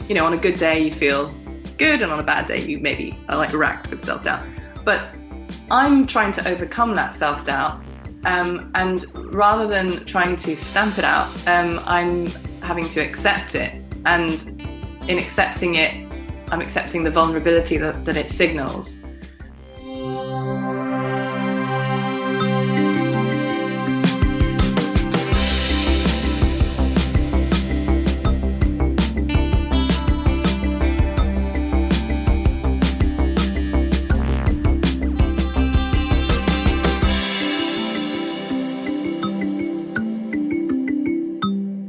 on a good day you feel good, and on a bad day you maybe are like racked with self-doubt. But I'm trying to overcome that self-doubt, and rather than trying to stamp it out, I'm having to accept it. And in accepting it, I'm accepting the vulnerability that it signals.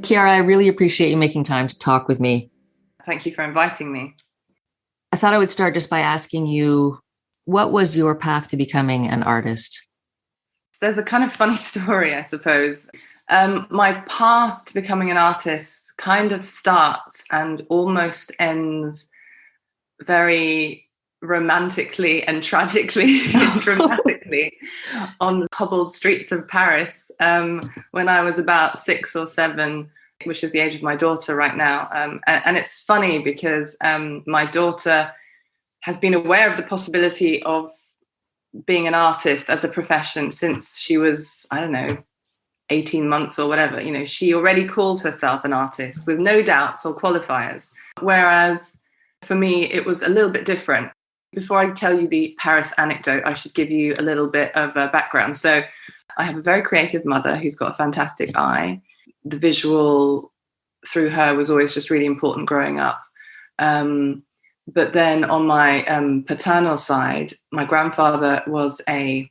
Chiara, I really appreciate you making time to talk with me. Thank you for inviting me. I thought I would start just by asking you, what was your path to becoming an artist? There's a kind of funny story, I suppose. My path to becoming an artist kind of starts and almost ends very romantically and tragically and dramatically on the cobbled streets of Paris when I was about 6 or 7, which is the age of my daughter right now. And it's funny because my daughter has been aware of the possibility of being an artist as a profession since she was, 18 months or whatever. She already calls herself an artist with no doubts or qualifiers. Whereas for me, it was a little bit different. Before I tell you the Paris anecdote, I should give you a little bit of a background. So I have a very creative mother who's got a fantastic eye. The visual through her was always just really important growing up. But then on my paternal side, my grandfather was a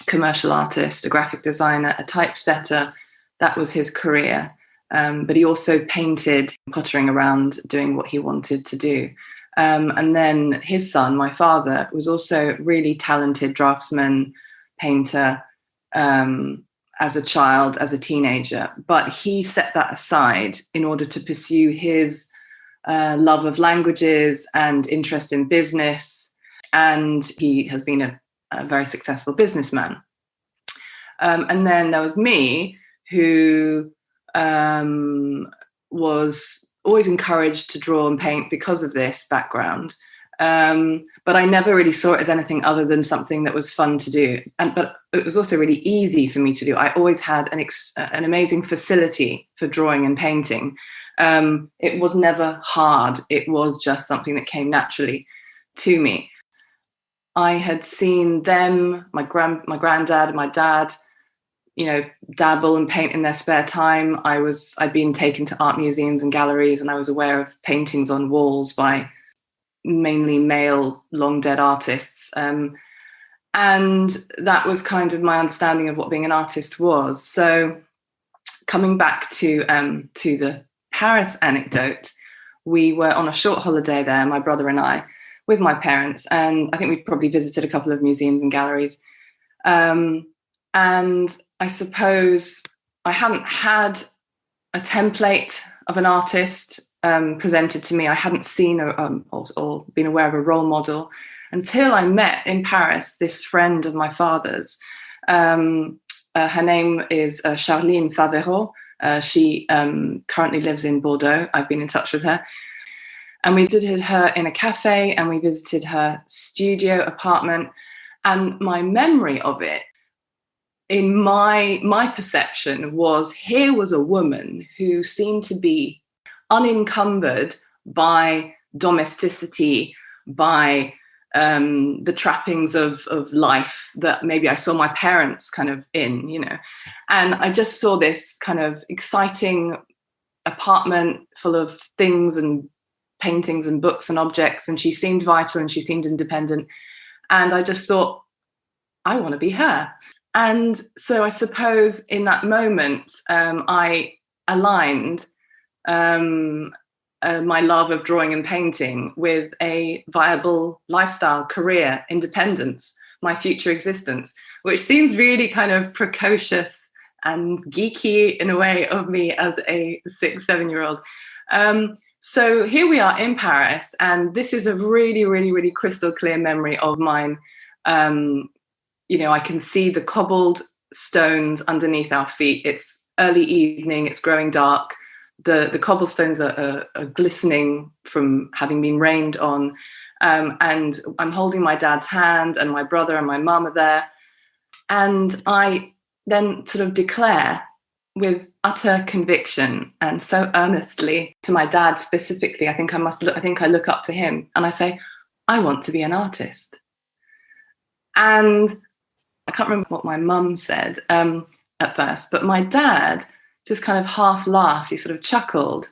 commercial artist, a graphic designer, a typesetter. That was his career. But he also painted, pottering around, doing what he wanted to do. And then his son, my father, was also really talented draftsman, painter, as a child, as a teenager. But he set that aside in order to pursue his love of languages and interest in business. And he has been a very successful businessman. And then there was me, who was always encouraged to draw and paint because of this background. But I never really saw it as anything other than something that was fun to do. But it was also really easy for me to do. I always had an amazing facility for drawing and painting. It was never hard. It was just something that came naturally to me. I had seen them, my granddad and my dad, dabble and paint in their spare time. I'd been taken to art museums and galleries, and I was aware of paintings on walls by mainly male long dead artists. And that was kind of my understanding of what being an artist was. So coming back to the Paris anecdote, we were on a short holiday there, my brother and I, with my parents, and I think we probably visited a couple of museums and galleries. And I suppose I hadn't had a template of an artist presented to me. I hadn't seen or been aware of a role model until I met in Paris this friend of my father's. Her name is Charline Favereau. She currently lives in Bordeaux. I've been in touch with her. And we visited her in a cafe, and we visited her studio apartment. And my memory of it, in my perception, was here was a woman who seemed to be unencumbered by domesticity, by the trappings of life that maybe I saw my parents kind of in, And I just saw this kind of exciting apartment full of things and paintings and books and objects, and she seemed vital and she seemed independent. And I just thought, I want to be her. And so I suppose in that moment, I aligned my love of drawing and painting with a viable lifestyle, career, independence, my future existence, which seems really kind of precocious and geeky in a way of me as a 6, 7-year-old. So here we are in Paris, and this is a really, really, really crystal clear memory of mine. I can see the cobbled stones underneath our feet. It's early evening, it's growing dark. the cobblestones are glistening from having been rained on. And I'm holding my dad's hand, and my brother and my mum are there. And I then sort of declare with utter conviction and so earnestly to my dad specifically, I think I look up to him and I say, I want to be an artist. And I can't remember what my mum said at first, but my dad just kind of half laughed. He sort of chuckled,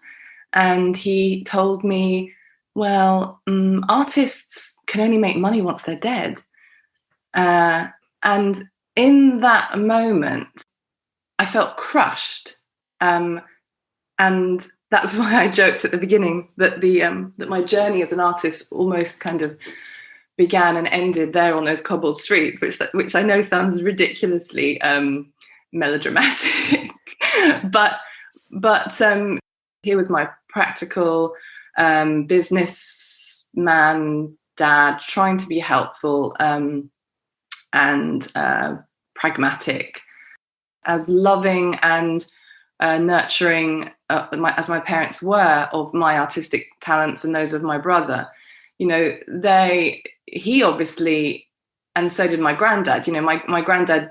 and he told me, well, artists can only make money once they're dead. And in that moment, I felt crushed. And that's why I joked at the beginning that that my journey as an artist almost kind of began and ended there on those cobbled streets, which I know sounds ridiculously melodramatic, but he was my practical businessman dad, trying to be helpful and pragmatic, as loving and nurturing as my parents were of my artistic talents and those of my brother. You know, he obviously, and so did my granddad. You know, my granddad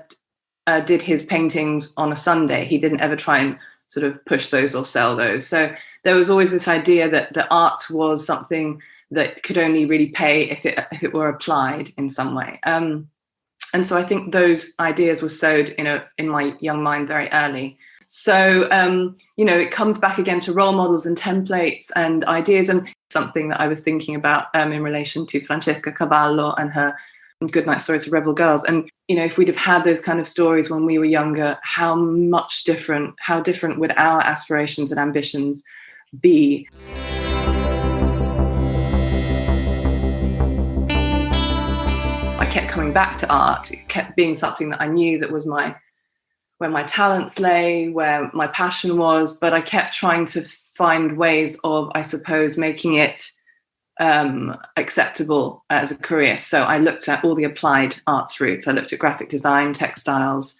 did his paintings on a Sunday. He didn't ever try and sort of push those or sell those. So there was always this idea that the art was something that could only really pay if it were applied in some way. And so I think those ideas were sowed in my young mind very early. So, you know, it comes back again to role models and templates and ideas, and something that I was thinking about in relation to Francesca Cavallo and her Goodnight Stories of Rebel Girls. And, you know, if we'd have had those kind of stories when we were younger, how different would our aspirations and ambitions be? I kept coming back to art. It kept being something that I knew that was where my talents lay, where my passion was, but I kept trying to find ways of, I suppose, making it acceptable as a career. So I looked at all the applied arts routes. I looked at graphic design, textiles.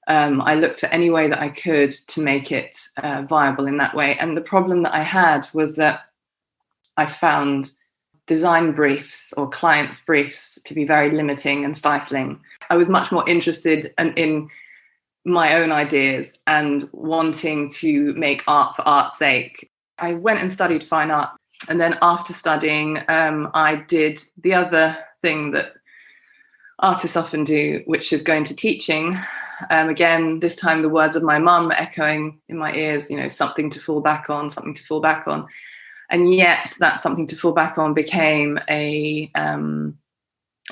I looked at any way that I could to make it viable in that way. And the problem that I had was that I found design briefs or clients' briefs to be very limiting and stifling. I was much more interested in my own ideas and wanting to make art for art's sake. I went and studied fine art. And then after studying, I did the other thing that artists often do, which is going to teaching. Again, this time the words of my mum echoing in my ears, you know, something to fall back on. And yet that something to fall back on became an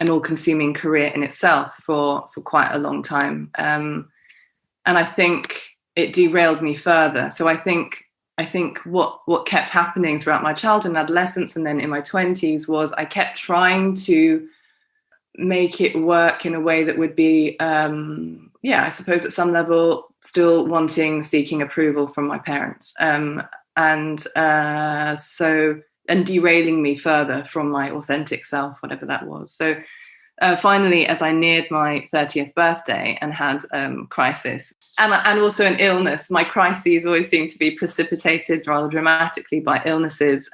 all-consuming career in itself for quite a long time. And I think it derailed me further. So I think what kept happening throughout my childhood and adolescence and then in my 20s was I kept trying to make it work in a way that would be, I suppose at some level, still seeking approval from my parents. And derailing me further from my authentic self, whatever that was. So finally, as I neared my 30th birthday and had crisis and also an illness, my crises always seem to be precipitated rather dramatically by illnesses.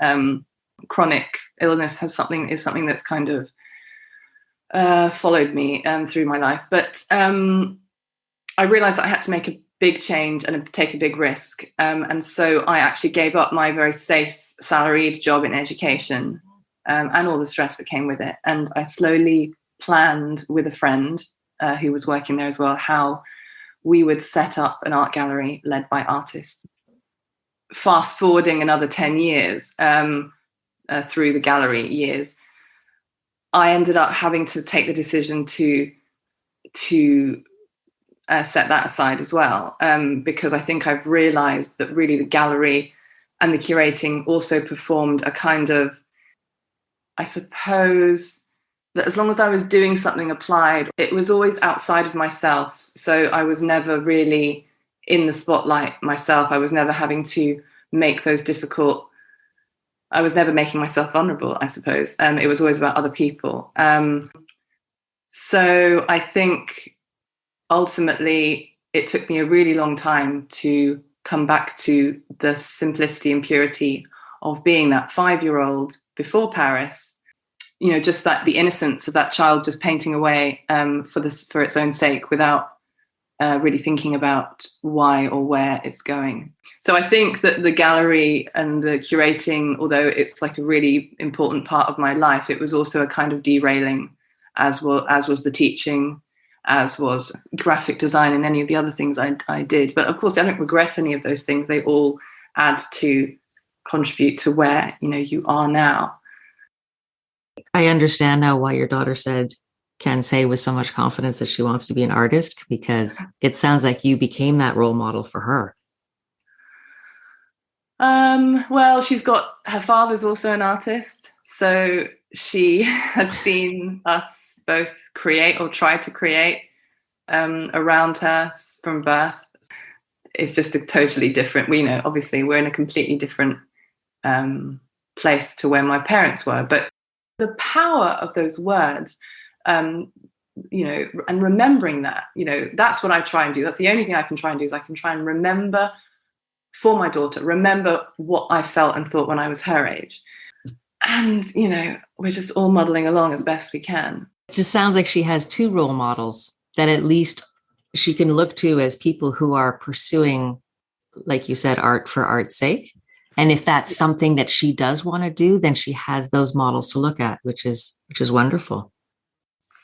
Chronic illness is something that's kind of followed me through my life. But I realized that I had to make a big change and take a big risk. And so I actually gave up my very safe salaried job in education and all the stress that came with it. And I slowly planned with a friend who was working there as well, how we would set up an art gallery led by artists. Fast forwarding another 10 years through the gallery years, I ended up having to take the decision to set that aside as well, because I think I've realized that really the gallery and the curating also performed a kind of, I suppose, that as long as I was doing something applied, it was always outside of myself. So I was never really in the spotlight myself. I was never having to make those difficult, I was never making myself vulnerable, I suppose. It was always about other people. So I think ultimately it took me a really long time to come back to the simplicity and purity of being that 5-year-old before Paris, just that the innocence of that child just painting away for its own sake without really thinking about why or where it's going. So I think that the gallery and the curating, although it's like a really important part of my life, it was also a kind of derailing, as was the teaching, as was graphic design and any of the other things I did. But of course, I don't regret any of those things. They all add to contribute to where, you are now. I understand now why your daughter can say with so much confidence that she wants to be an artist, because it sounds like you became that role model for her. Well, her father's also an artist. So she has seen us both create or try to create around her from birth. It's just a totally different, obviously we're in a completely different place to where my parents were. But the power of those words, and remembering that, that's what I try and do. That's the only thing I can try and do, is I can try and remember for my daughter, remember what I felt and thought when I was her age. And, we're just all muddling along as best we can. It just sounds like she has two role models that at least she can look to as people who are pursuing, like you said, art for art's sake. And if that's something that she does want to do, then she has those models to look at, which is wonderful.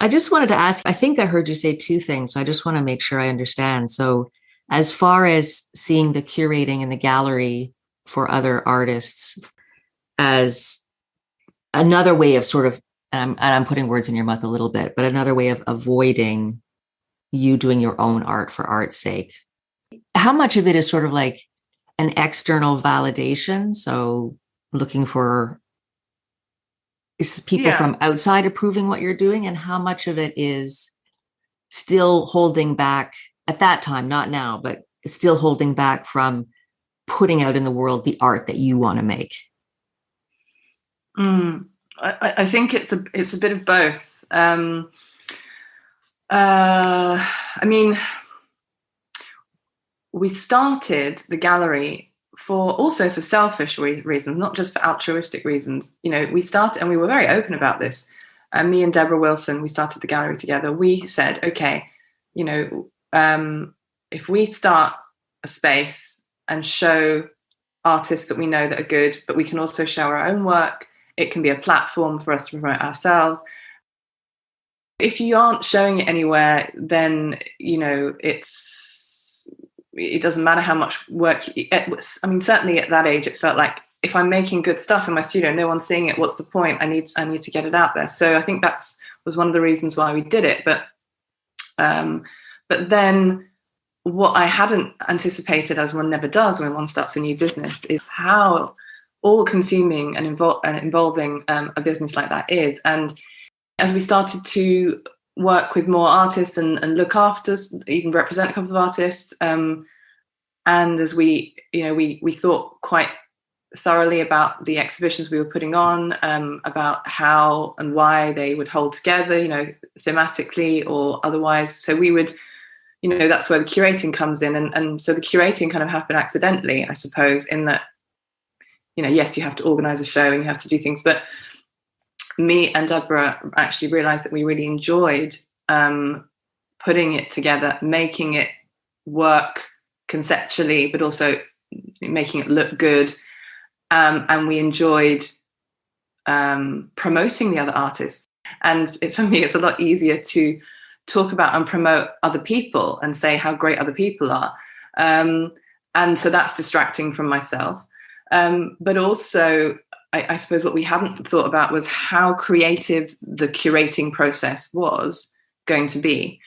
I just wanted to ask, I think I heard you say two things, so I just want to make sure I understand. So as far as seeing the curating and the gallery for other artists as another way of sort of, and I'm putting words in your mouth a little bit, but another way of avoiding you doing your own art for art's sake, how much of it is sort of like an external validation? So looking for people from outside approving what you're doing, and how much of it is still holding back at that time, not now, but it's still holding back from putting out in the world the art that you want to make? I think it's a bit of both. We started the gallery for selfish reasons, not just for altruistic reasons. We started, and we were very open about this. Me and Deborah Wilson, we started the gallery together. We said, okay, if we start a space and show artists that we know that are good, but we can also show our own work, it can be a platform for us to promote ourselves. If you aren't showing it anywhere, then, it doesn't matter how much work. Certainly at that age, it felt like, if I'm making good stuff in my studio, no one's seeing it, what's the point? I need to get it out there. So I think was one of the reasons why we did it. But then what I hadn't anticipated, as one never does when one starts a new business, is how all-consuming and involving a business like that is. And as we started to work with more artists and look after, even represent a couple of artists, and as we thought quite thoroughly about the exhibitions we were putting on, about how and why they would hold together, thematically or otherwise. So we would, that's where the curating comes in. And so the curating kind of happened accidentally, I suppose, in that, yes, you have to organize a show and you have to do things, but me and Deborah actually realized that we really enjoyed putting it together, making it work conceptually, but also making it look good. And we enjoyed promoting the other artists. And for me, it's a lot easier to talk about and promote other people and say how great other people are. And so that's distracting from myself. But also, I suppose what we hadn't thought about was how creative the curating process was going to be.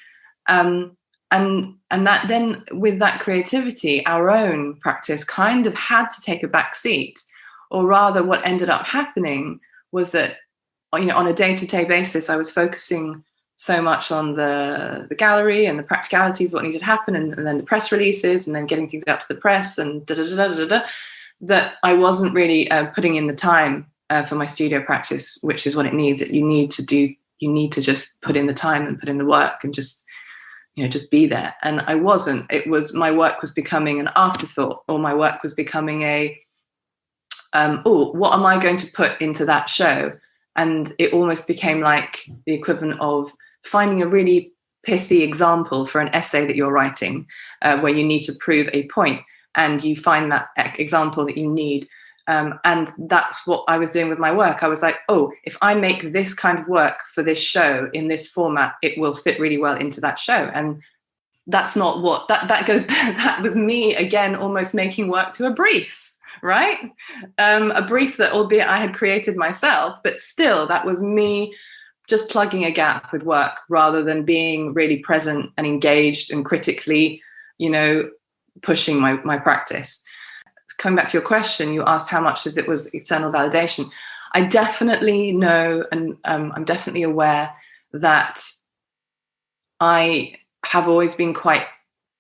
And that then, with that creativity, our own practice kind of had to take a back seat. Or rather, what ended up happening was that, on a day-to-day basis, I was focusing so much on the gallery and the practicalities, what needed to happen, and then the press releases, and then getting things out to the press, and that I wasn't really putting in the time for my studio practice, which is what it needs. You need to just put in the time and put in the work and just just be there. And I wasn't. It was, my work was becoming an afterthought, or my work was becoming a, what am I going to put into that show? And it almost became like the equivalent of finding a really pithy example for an essay that you're writing, where you need to prove a point, and you find that example that you need. And that's what I was doing with my work. I was like, if I make this kind of work for this show in this format, it will fit really well into that show. And that's not what that goes. That was me again, almost making work to a brief, right? A brief that, albeit I had created myself, but still that was me just plugging a gap with work, rather than being really present and engaged and critically, pushing my practice. Coming back to your question, you asked how much it was external validation. I definitely know, and I'm definitely aware that I have always been quite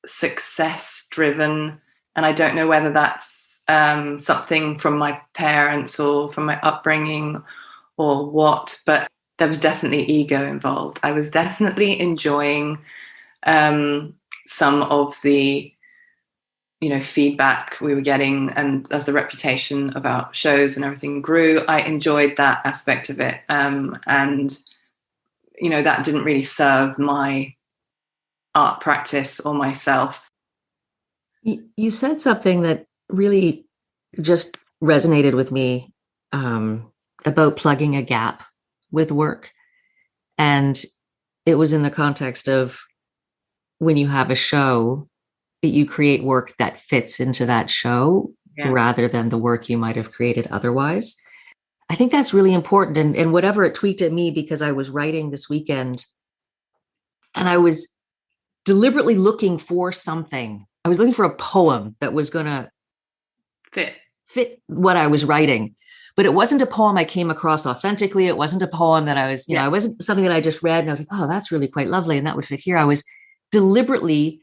success driven, and I don't know whether that's something from my parents or from my upbringing or what, but there was definitely ego involved. I was definitely enjoying some of the feedback we were getting, and as the reputation about shows and everything grew, I enjoyed that aspect of it, and that didn't really serve my art practice or myself. You said something that really just resonated with me, about plugging a gap with work, and it was in the context of when you have a show, you create work that fits into that show, rather than the work you might have created otherwise. I think that's really important. And whatever it tweaked at me, because I was writing this weekend and I was deliberately looking for something. I was looking for a poem that was going to fit what I was writing. But it wasn't a poem I came across authentically. It wasn't a poem that I was, it wasn't something that I just read and I was like, oh, that's really quite lovely, and that would fit here. I was deliberately,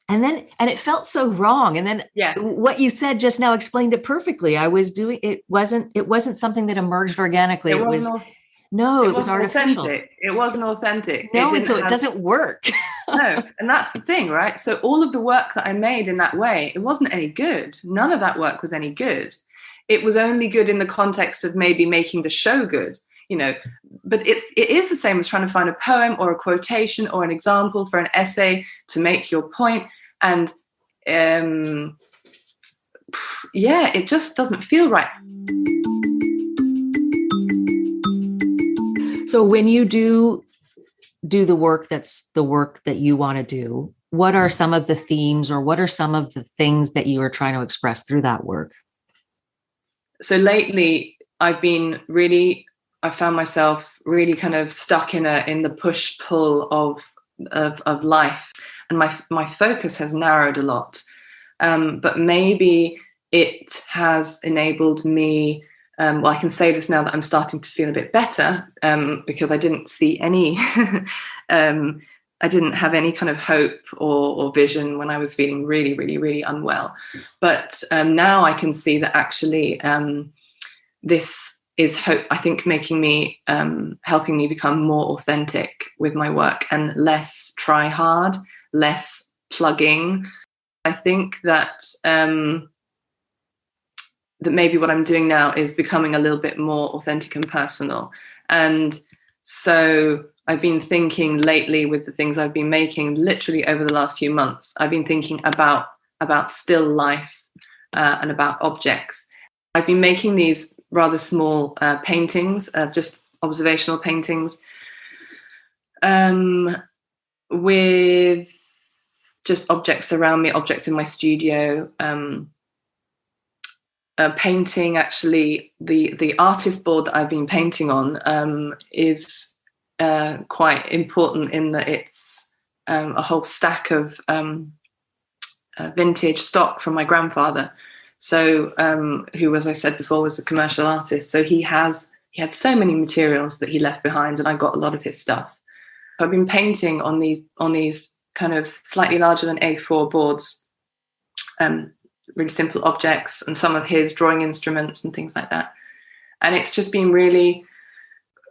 and it felt so wrong. And then what you said just now explained it perfectly. I was doing, it wasn't something that emerged organically. It was artificial. Authentic. It wasn't authentic. No, and so it doesn't work. No, and that's the thing, right? So all of the work that I made in that way, it wasn't any good. None of that work was any good. It was only good in the context of maybe making the show good, but it is the same as trying to find a poem or a quotation or an example for an essay to make your point. And it just doesn't feel right. So when you do the work that's the work that you want to do, what are some of the themes, or what are some of the things that you are trying to express through that work? So lately, I found myself really kind of stuck in the push-pull of life, and my focus has narrowed a lot. But maybe it has enabled me. I can say this now that I'm starting to feel a bit better, because I didn't see any, I didn't have any kind of hope or vision when I was feeling really, really, really unwell. But now I can see that actually this is hope, I think, making me, helping me become more authentic with my work and less try hard, less plugging. I think that that maybe what I'm doing now is becoming a little bit more authentic and personal. And so I've been thinking lately, with the things I've been making, literally over the last few months, I've been thinking about still life and about objects. I've been making these rather small paintings, just observational paintings, with just objects around me, objects in my studio. Painting, actually, the artist board that I've been painting on is quite important in that it's a whole stack of vintage stock from my grandfather. So who, as I said before, was a commercial artist. So he had so many materials that he left behind, and I got a lot of his stuff. So I've been painting on these kind of slightly larger than A4 boards, really simple objects, and some of his drawing instruments and things like that. And it's just been really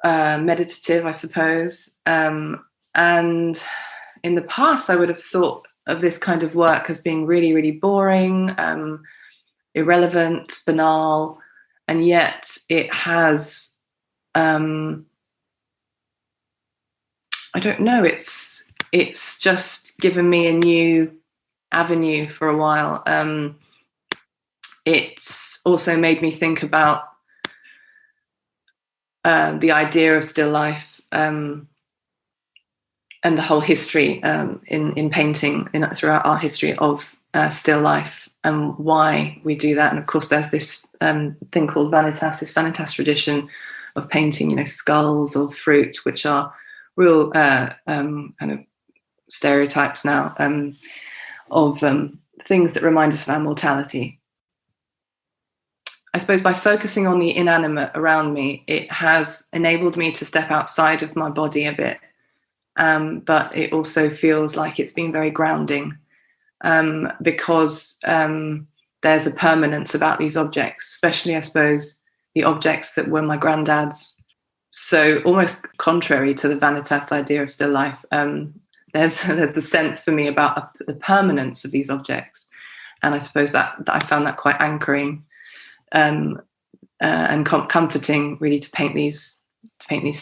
meditative, I suppose. And in the past I would have thought of this kind of work as being really, really boring, irrelevant, banal, and yet it has, I don't know, it's just given me a new avenue for a while. It's also made me think about the idea of still life, and the whole history in painting, throughout our history of still life, and why we do that. And of course, there's this thing called vanitas, this vanitas tradition of painting, you know, skulls or fruit, which are real kind of stereotypes now of things that remind us of our mortality. I suppose by focusing on the inanimate around me, it has enabled me to step outside of my body a bit. But it also feels like it's been very grounding, because there's a permanence about these objects, especially, I suppose, the objects that were my granddad's. So almost contrary to the vanitas idea of still life, there's a sense for me about the permanence of these objects. And I suppose that I found that quite anchoring and comforting, really, to paint these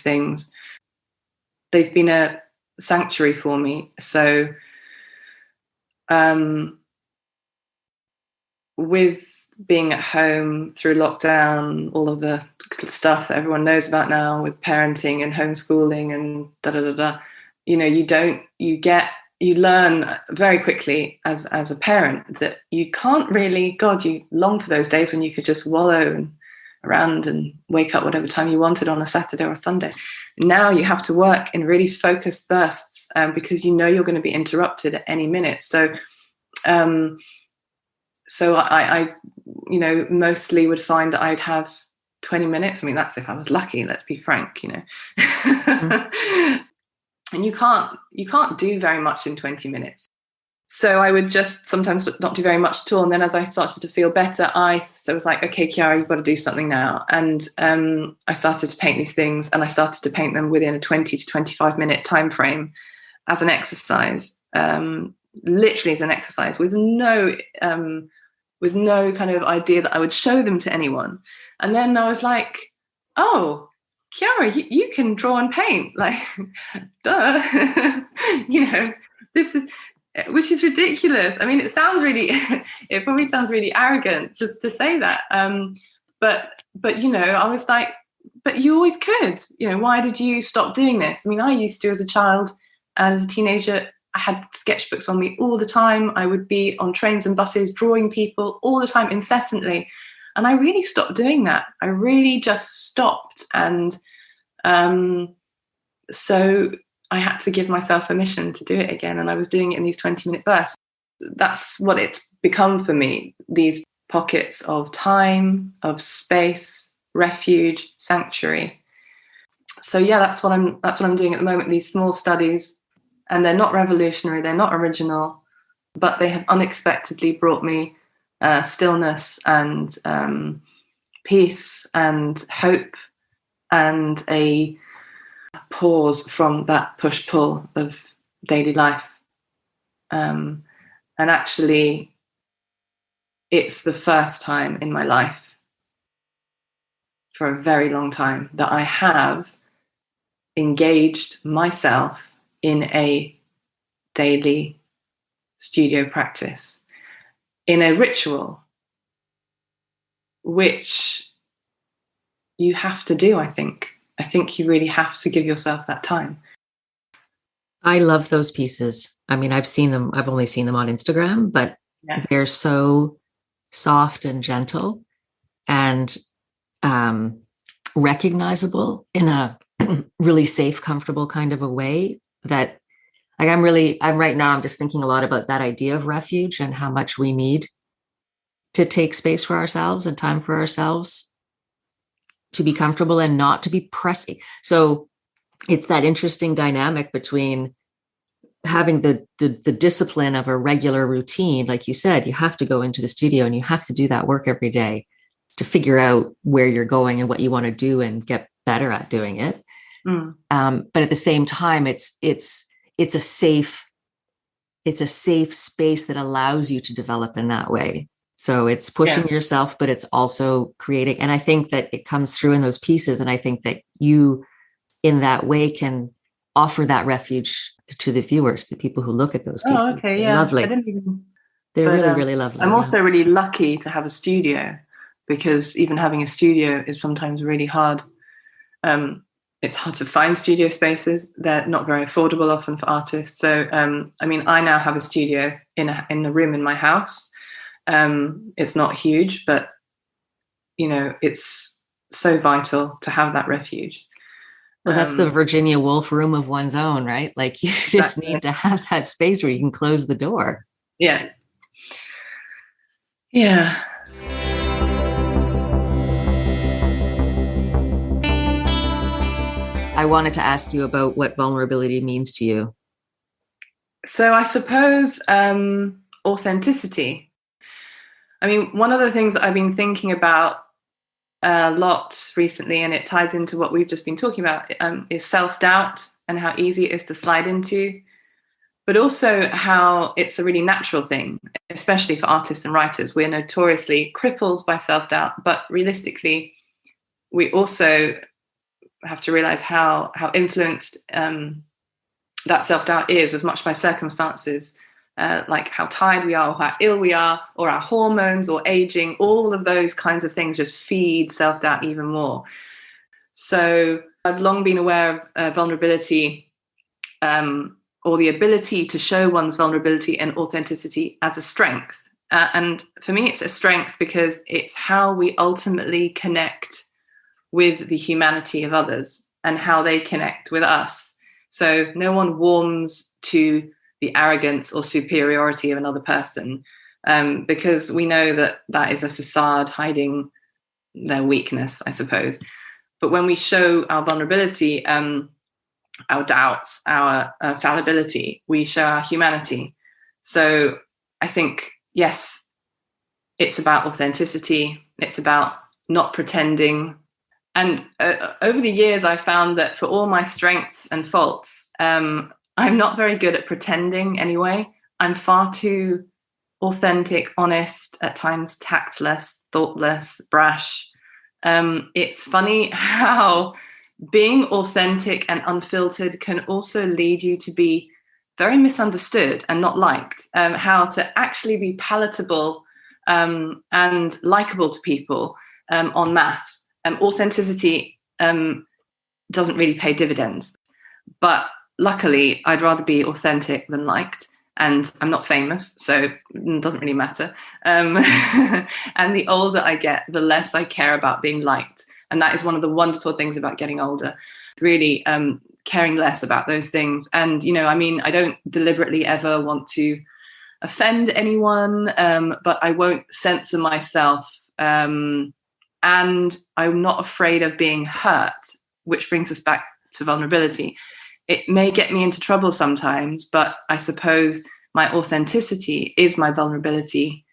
things. They've been a sanctuary for me. So with being at home through lockdown, all of the stuff that everyone knows about now with parenting and homeschooling and you know, you learn very quickly as a parent that you can't really, God, you long for those days when you could just wallow around and wake up whatever time you wanted on a Saturday or a Sunday. Now you have to work in really focused bursts, because you know you're going to be interrupted at any minute. So I you know, mostly would find that I'd have 20 minutes. I mean, that's if I was lucky, let's be frank, you know. Mm-hmm. And you can't do very much in 20 minutes. So I would just sometimes not do very much at all. And then as I started to feel better, I was like, okay, Chiara, you've got to do something now. And I started to paint these things, and I started to paint them within a 20 to 25 minute time frame as an exercise, literally as an exercise, with no kind of idea that I would show them to anyone. And then I was like, oh, Chiara, you can draw and paint, like, duh. You know, which is ridiculous. I mean, it probably sounds really arrogant just to say that. But you know, I was like, but you always could, you know, why did you stop doing this? I mean, I used to, as a child and as a teenager, I had sketchbooks on me all the time. I would be on trains and buses drawing people all the time, incessantly. And I really stopped doing that. I really just stopped. And so I had to give myself permission to do it again. And I was doing it in these 20-minute bursts. That's what it's become for me, these pockets of time, of space, refuge, sanctuary. So yeah, that's what I'm doing at the moment, these small studies. And they're not revolutionary, they're not original, but they have unexpectedly brought me stillness and peace and hope, and a pause from that push-pull of daily life. And actually, it's the first time in my life for a very long time that I have engaged myself in a daily studio practice, in a ritual, which you have to do, I think. I think you really have to give yourself that time. I love those pieces. I mean, I've only seen them on Instagram, but yeah, they're so soft and gentle and recognizable in a really safe, comfortable kind of a way that, like, I'm just thinking a lot about that idea of refuge and how much we need to take space for ourselves and time for ourselves to be comfortable and not to be pressing. So it's that interesting dynamic between having the discipline of a regular routine. Like you said, you have to go into the studio and you have to do that work every day to figure out where you're going and what you want to do and get better at doing it. But at the same time, it's a safe it's a safe space that allows you to develop in that way. So it's pushing yourself, but it's also creating. And I think that it comes through in those pieces. And I think that you, in that way, can offer that refuge to the viewers, the people who look at those pieces. Oh, okay, They're yeah. lovely. I didn't even, They're but, really, really lovely. I'm also really lucky to have a studio, because even having a studio is sometimes really hard. It's hard to find studio spaces. They're not very affordable often for artists. So, I mean, I now have a studio in a room in my house. It's not huge, but, you know, it's so vital to have that refuge. Well, that's the Virginia Woolf room of one's own, right? Like, you just need to have that space where you can close the door. Yeah. Yeah. I wanted to ask you about what vulnerability means to you. So I suppose authenticity. I mean, one of the things that I've been thinking about a lot recently, and it ties into what we've just been talking about, is self-doubt and how easy it is to slide into, but also how it's a really natural thing, especially for artists and writers. We're notoriously crippled by self-doubt, but realistically, we also have to realize how influenced that self-doubt is as much by circumstances, like how tired we are, or how ill we are, or our hormones, or aging. All of those kinds of things just feed self-doubt even more. So I've long been aware of vulnerability, or the ability to show one's vulnerability and authenticity as a strength. And for me, it's a strength because it's how we ultimately connect with the humanity of others and how they connect with us. So no one warms to the arrogance or superiority of another person, because we know that that is a facade hiding their weakness, I suppose. But when we show our vulnerability, our doubts, our fallibility, we show our humanity. So I think, yes, it's about authenticity. It's about not pretending. And over the years, I found that for all my strengths and faults, I'm not very good at pretending anyway. I'm far too authentic, honest, at times tactless, thoughtless, brash. It's funny how being authentic and unfiltered can also lead you to be very misunderstood and not liked. How to actually be palatable and likable to people en masse. Authenticity doesn't really pay dividends, but luckily I'd rather be authentic than liked, and I'm not famous, so it doesn't really matter. And the older I get, the less I care about being liked, and that is one of the wonderful things about getting older, really caring less about those things. And, you know, I mean, I don't deliberately ever want to offend anyone, but I won't censor myself. And I'm not afraid of being hurt, which brings us back to vulnerability. It may get me into trouble sometimes, but I suppose my authenticity is my vulnerability,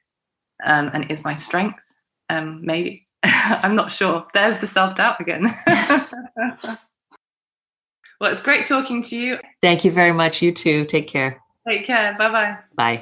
and is my strength, maybe. I'm not sure. There's the self-doubt again. Well, it's great talking to you. Thank you very much. You too. Take care. Take care. Bye-bye. Bye.